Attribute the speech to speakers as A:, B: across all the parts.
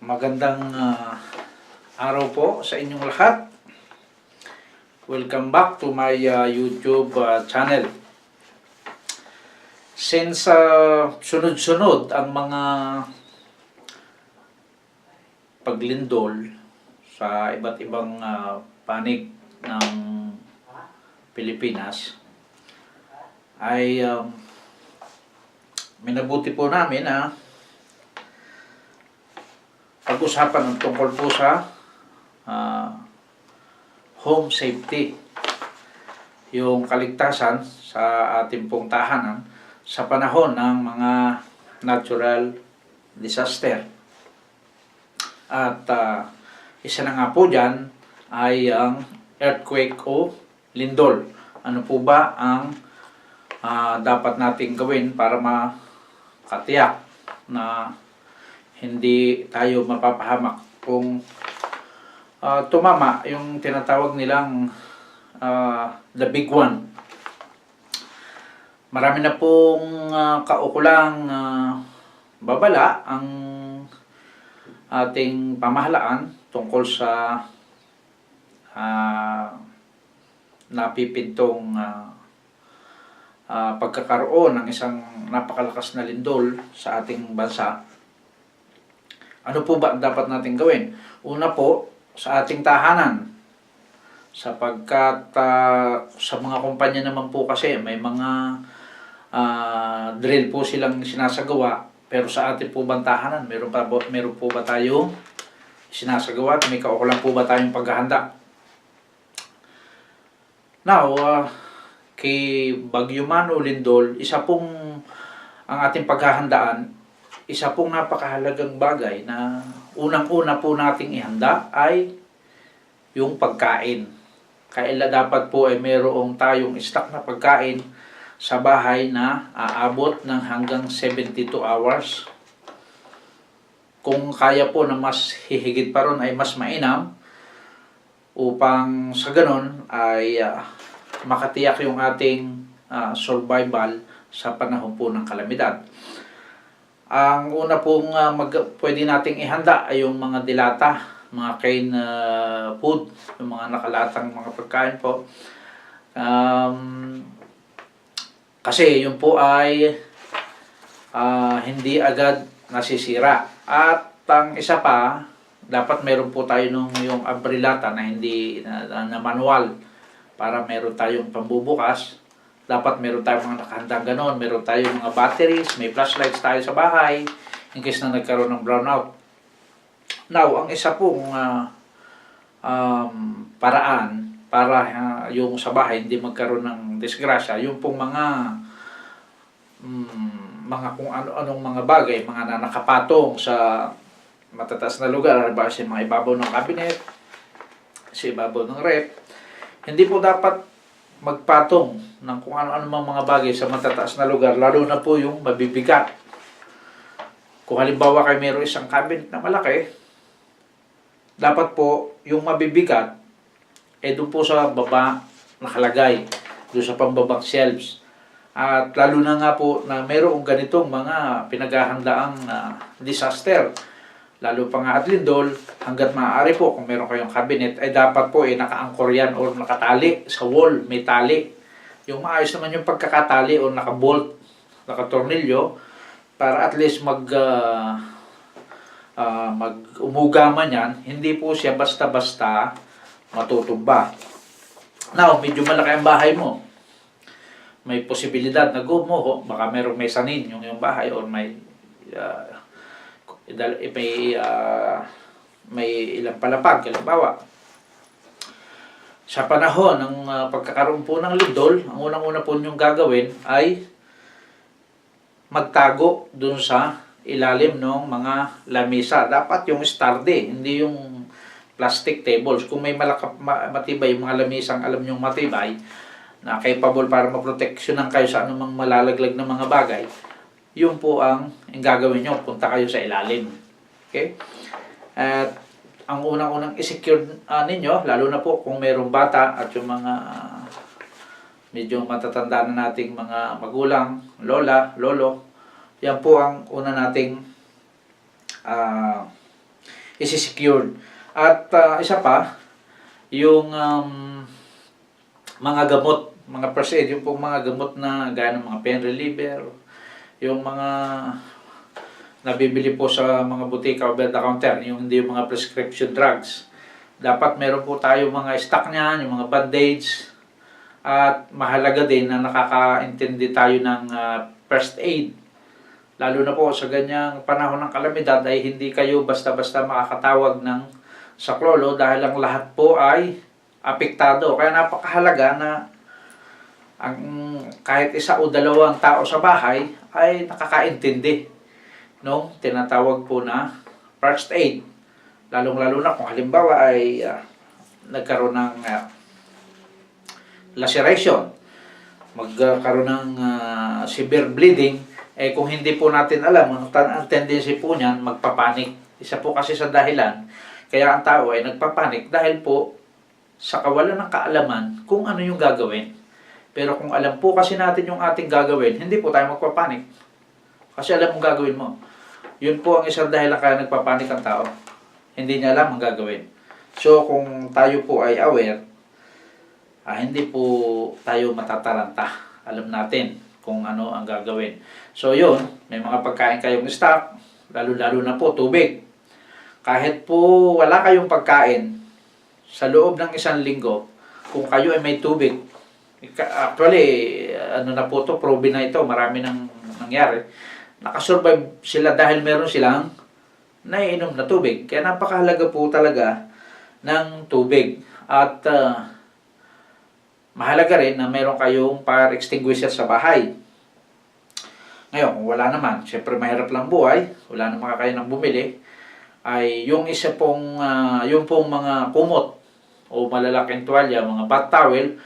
A: Magandang araw po sa inyong lahat. Welcome back to my YouTube channel. Since sunod-sunod ang mga paglindol sa iba't ibang panig ng Pilipinas, ay minabuti po namin pag-usapan ng tungkol po sa home safety, yung kaligtasan sa ating pong tahanan sa panahon ng mga natural disaster. At isa na nga po dyan ay ang earthquake o lindol. Ano po ba ang dapat nating gawin para makatiyak na hindi tayo mapapahamak kung tumama yung tinatawag nilang the big one. Marami na pong kaukulang babala ang ating pamahalaan tungkol sa napipintong pagkakaroon ng isang napakalakas na lindol sa ating bansa. Ano po ba dapat natin gawin? Una po, sa ating tahanan, sapagkat sa mga kumpanya naman po kasi may mga drill po silang sinasagawa, pero sa ating po bang tahanan, meron po ba tayong sinasagawa at may kaukulan po ba tayong paghahanda? Now, kay Bagyo Man o Lindol, isa pong ang ating paghahandaan, isa pong napakahalagang bagay na unang-una po nating ihanda ay yung pagkain. Kaya dapat po ay mayroong tayong stock na pagkain sa bahay na aabot ng hanggang 72 hours. Kung kaya po na mas hihigit pa ron ay mas mainam upang sa ganon ay makatiyak yung ating survival sa panahon po ng kalamidad. Ang una pong pwede nating ihanda ay yung mga dilata, mga canned food, yung mga nakalatang mga pagkain po. Kasi yun po ay hindi agad nasisira. At ang isa pa, dapat meron po tayo yung abrilata na hindi na manual para meron tayong pambubukas. Dapat meron tayong mga nakahandang ganon, meron tayong mga batteries, may flashlights tayo sa bahay in case na nagkaroon ng brownout. Now, ang isa pong paraan para yung sa bahay hindi magkaroon ng disgrasya, yung pong mga kung ano-anong mga bagay, mga nakapatong sa matataas na lugar, halimbawa sa mga ibabaw ng cabinet, sa ibabaw ng rep, hindi po dapat magpatong ng kung ano-ano mga bagay sa matataas na lugar, lalo na po yung mabibigat. Kung halimbawa kayo mayroong isang cabinet na malaki, dapat po yung mabibigat doon po sa baba nakalagay, doon sa pambabang shelves. At lalo na nga po na mayroong ganitong mga pinaghahandaang disaster, lalo pa nga at lindol, hanggat maaari po kung meron kayong cabinet ay dapat po naka-anchor yan o nakatali sa wall, may tali. Yung maayos naman yung pagkakatali o naka-bolt, naka-tornilyo, para at least umuga man yan, hindi po siya basta-basta matutumba. Now, medyo malaki ang bahay mo. May posibilidad na gumuho, baka merong may sanin yung bahay or may ilang palapag, halimbawa. Sa panahon ng pagkakaroon po ng lindol, ang unang-una po niyong gagawin ay magtago dun sa ilalim ng mga lamisa. Dapat yung sturdy, hindi yung plastic tables. Kung may matibay yung mga lamisang alam nyong matibay, na capable para maproteksyonan kayo sa anumang malalaglag na mga bagay, yun po ang gagawin nyo, punta kayo sa ilalim. Okay? At ang unang-unang i-secure ninyo, lalo na po kung mayroong bata at yung mga medyo matatanda na nating mga magulang, lola, lolo, yan po ang una nating isi-secured. At isa pa, yung mga gamot, mga first aid, yung pong mga gamot na gaya ng mga pain reliever, yung mga nabibili po sa mga butika o over-the-counter, yung hindi yung mga prescription drugs. Dapat meron po tayo mga stock niyan, yung mga bandage, at mahalaga din na nakakaintindi tayo ng first aid. Lalo na po sa ganyang panahon ng kalamidad ay hindi kayo basta-basta makakatawag ng saklolo dahil ang lahat po ay apektado. Kaya napakahalaga na ang kahit isa o dalawang tao sa bahay ay nakakaintindi nung tinatawag po na first aid. Lalong-lalo na kung halimbawa ay nagkaroon ng laceration, magkaroon ng severe bleeding, kung hindi po natin alam, ang tendency po niyan, magpapanik. Isa po kasi sa dahilan, kaya ang tao ay nagpapanik dahil po sa kawalan ng kaalaman kung ano yung gagawin. Pero kung alam po kasi natin yung ating gagawin, hindi po tayo magpapanik. Kasi alam mong gagawin mo. Yun po ang isang dahilan kaya nagpapanik ang tao. Hindi niya alam ang gagawin. So kung tayo po ay aware, hindi po tayo matataranta. Alam natin kung ano ang gagawin. So yun, may mga pagkain kayong stock, lalo-lalo na po tubig. Kahit po wala kayong pagkain, sa loob ng 1 linggo, kung kayo ay may tubig, actually, ano na po to, proven na ito, marami nang nangyari. Nakasurvive sila dahil meron silang naiinom na tubig. Kaya napakahalaga po talaga ng tubig. At mahalaga rin na meron kayong fire extinguisher sa bahay. Ngayon, kung wala naman, syempre mahirap lang buhay, wala naman kayo nang bumili, ay yung isa pong, yung pong mga kumot o malalaking tuwalya, mga bath towel,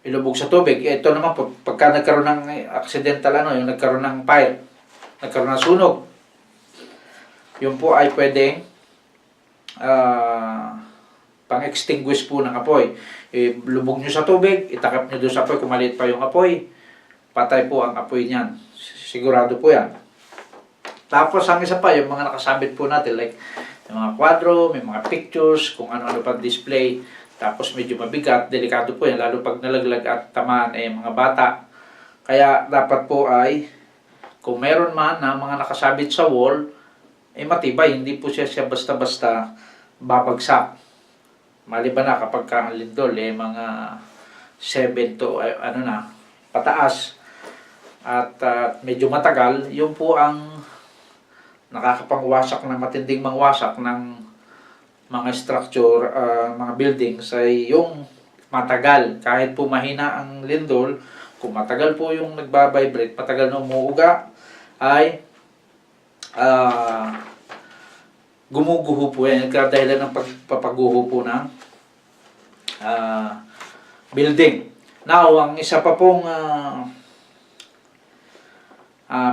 A: ilubog sa tubig. Ito naman po, pagka nagkaroon ng accidental, yung nagkaroon ng fire, nagkaroon ng sunog, yun po ay pwedeng pang-extinguish po ng apoy. Lubog nyo sa tubig, itakap nyo doon sa apoy, kung maliit pa yung apoy, patay po ang apoy niyan. Sigurado po yan. Tapos ang isa pa, yung mga nakasabit po natin, like yung mga kwadro, may mga pictures, kung ano-ano pang display, tapos medyo mabigat, delikado po yan, lalo pag nalaglag at tamaan mga bata. Kaya dapat po ay, kung meron man na mga nakasabit sa wall, matibay, hindi po siya basta-basta babagsak. Maliban na kapag ang lindol, mga 7 to, pataas, at medyo matagal, yun po ang nakakapangwasak na matinding mangwasak ng mga structure, mga buildings ay yung matagal. Kahit po mahina ang lindol, kung matagal po yung nagbabibrate, matagal na umuuga, ay gumuguho po yan. Nagkadahilan ng pagpapaguho po ng building. Now, ang isa pa pong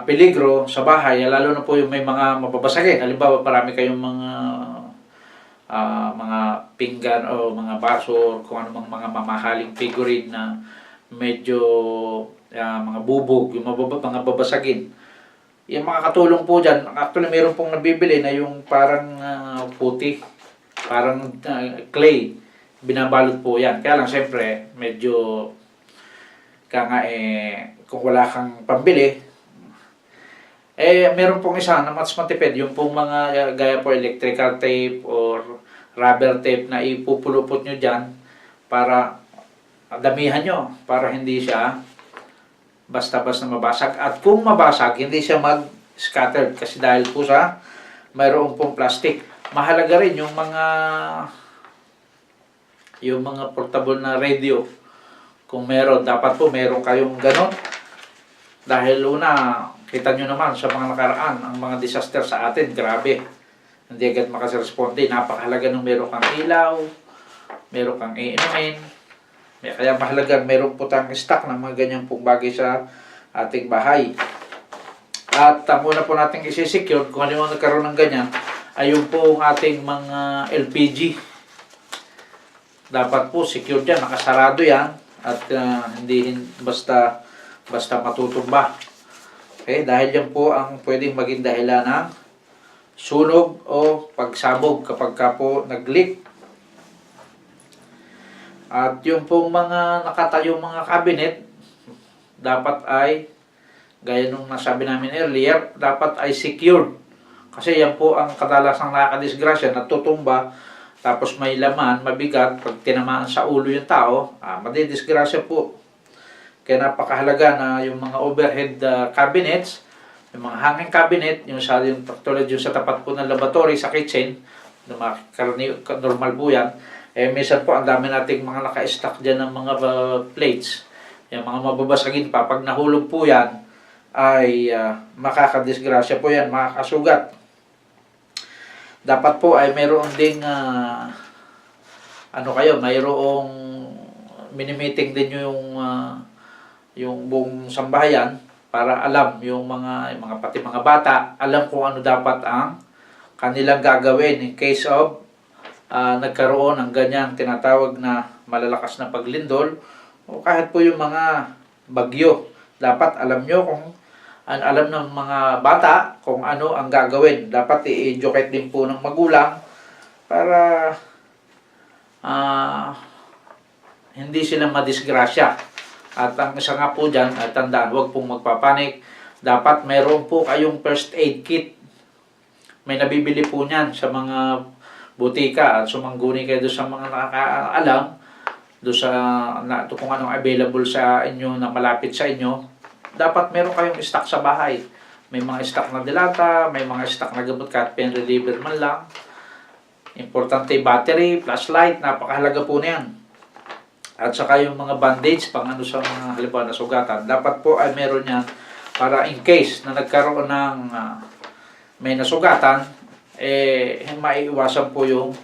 A: peligro sa bahay, lalo na po yung may mga mababasagin. Halimbawa, marami kayong mga pinggan o mga baso, kung ano mga mamahaling figurine na medyo mga bubog, yung mga babasagin. Yung mga katulong po dyan, actually meron pong nabibili na yung parang puti, parang clay, binabalot po yan. Kaya lang siyempre, medyo kung wala kang pambili, meron pong isa na mas matipid, yung pong mga gaya po electrical tape or rubber tape na ipupulupot nyo dyan para damihan nyo, para hindi siya basta-basta mabasag. At kung mabasag, hindi siya mag-scattered kasi dahil po sa mayroon pong plastic. Mahalaga rin yung mga portable na radio. Kung meron, dapat po meron kayong ganon. Dahil una, kita nyo naman sa mga nakaraan, ang mga disaster sa atin, grabe. Hindi agad makasiresponde. Napakahalaga nung meron kang ilaw, meron kang iinumin. Kaya mahalaga meron po tayong stock ng mga ganyan pong bagay sa ating bahay. At muna po natin isi-secure, kung ano yung nagkaroon ng ganyan, ay yung po ang ating mga LPG. Dapat po secure dyan, nakasarado yan, at hindi basta matutumba. Okay, dahil yan po ang pwedeng maging dahilan ng sunog o pagsabog kapag ka po nag-leak. At yung pong mga nakatayong mga cabinet, dapat ay, gaya nung nasabi namin earlier, dapat ay secured. Kasi yan po ang kadalasang nakakadisgrasya, natutumba, tapos may laman, mabigat, pag tinamaan sa ulo yung tao, madidisgrasya po. Kaya napakahalaga na yung mga overhead cabinets, yung mga hanging cabinet, yung tulad yung sa tapat po ng laboratory, sa kitchen, yung mga normal po yan, minsan po ang dami nating mga naka-stack dyan ng mga plates, yung mga mababasagin pa, pag nahulog po yan, ay makakadisgrasya po yan, makakasugat. Dapat po ay mayroon ding mayroong mini-meeting din yung buong sambahayan para alam yung mga pati mga bata, alam kung ano dapat ang kanilang gagawin in case of nagkaroon ng ganyang tinatawag na malalakas na paglindol o kahit po yung mga bagyo. Dapat alam nyo alam ng mga bata kung ano ang gagawin. Dapat i-educate din po ng magulang para hindi sila madisgrasya. At ang isa nga po dyan, tandaan, huwag pong magpapanik. Dapat meron po kayong first aid kit. May nabibili po niyan sa mga butika at sumangguni kayo doon sa mga nakakaalam doon sa kung anong available sa inyo na malapit sa inyo. Dapat meron kayong stock sa bahay. May mga stock na dilata, may mga stock na gamot kahit pain reliever man lang. Importante battery, flashlight, napakahalaga po na yan. At saka yung mga bandage, pang ano sa mga halimbawa na sugatan, dapat po ay meron yan para in case na nagkaroon ng may nasugatan, maiiwasan po yung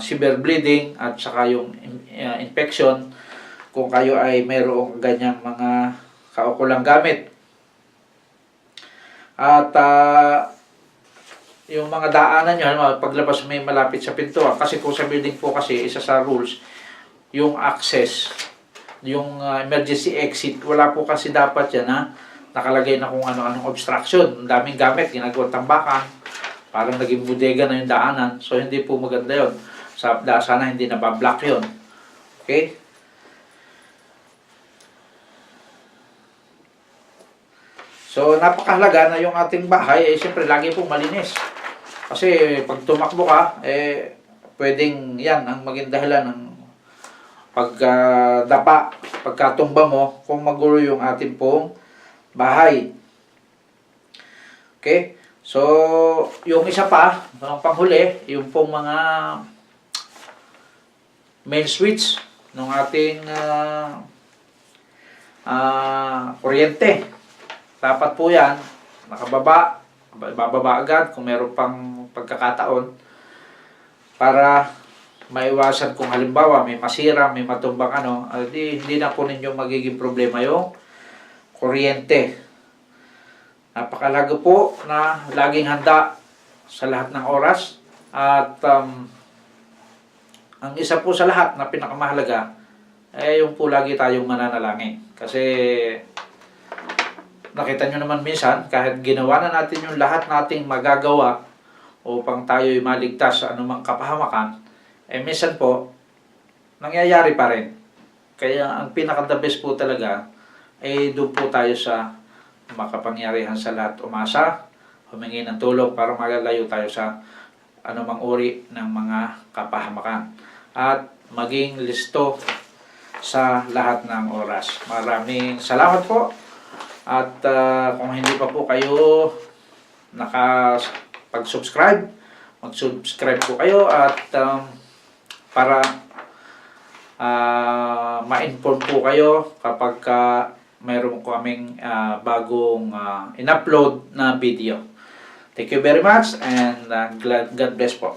A: severe bleeding at saka yung infection kung kayo ay mayroong ganyang mga kaukulang gamit. At yung mga daanan nyo, paglabas may malapit sa pintuan, kasi kung sa building po kasi, isa sa rules, yung access, yung emergency exit, wala po kasi dapat yan nakalagay na kung ano-anong obstruction. Ang daming gamit, ginagawang tambakan, parang naging bodega na yung daanan. So, hindi po maganda yun. Sana hindi nabablock yun. Okay? So, napakahalaga na yung ating bahay, siyempre, lagi pong malinis. Kasi, pag tumakbo ka, pwedeng yan ang maging dahilan ng pagdapa, pagkatumba mo, kung magulo yung ating pong bahay. Okay? So, yung isa pa, ang panghuli, yung pong mga main switch ng ating kuryente. Dapat po yan, bababa agad kung meron pang pagkakataon para maiwasan kung halimbawa may masira, may matumbang hindi na po ninyo magiging problema yung kuryente. Napakalaga po na laging handa sa lahat ng oras at ang isa po sa lahat na pinakamahalaga yung po lagi tayong mananalangin. Kasi nakita nyo naman minsan, kahit ginawa na natin yung lahat nating magagawa upang tayo'y maligtas sa anumang kapahamakan, minsan po, nangyayari pa rin. Kaya ang pinaka-the best po talaga, doon po tayo sa makapangyarihan sa lahat umasa, humingi ng tulong para malalayo tayo sa anumang uri ng mga kapahamakan. At maging listo sa lahat ng oras. Maraming salamat po. At kung hindi pa po kayo nakapag-subscribe, mag-subscribe po kayo at para ma-inform po kayo kapag mayroon kaming bagong in-upload na video. Thank you very much and God bless po.